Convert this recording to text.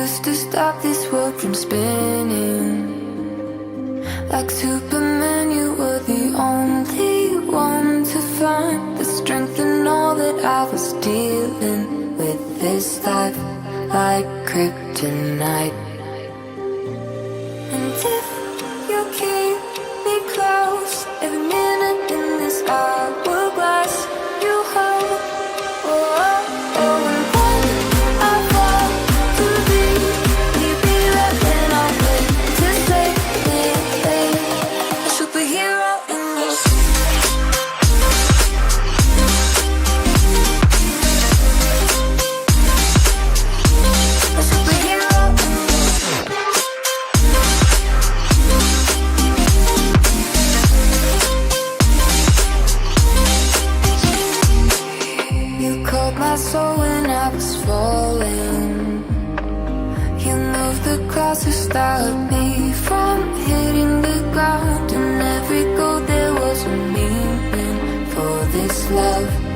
used to stop this world from spinning. Like Superman, you were the only one to find the strength in all that I was dealing with this life, like kryptonite. And if you keep me close, every minute in this hourglass, you hold. Oh, oh, oh, and when I fall to thee, you be right when I'm ready to save me, a superhero in this. A superhero in this. You called my soul when I was falling. You moved the clouds to stop me from hitting the ground. In every goal there was a meaning for this love.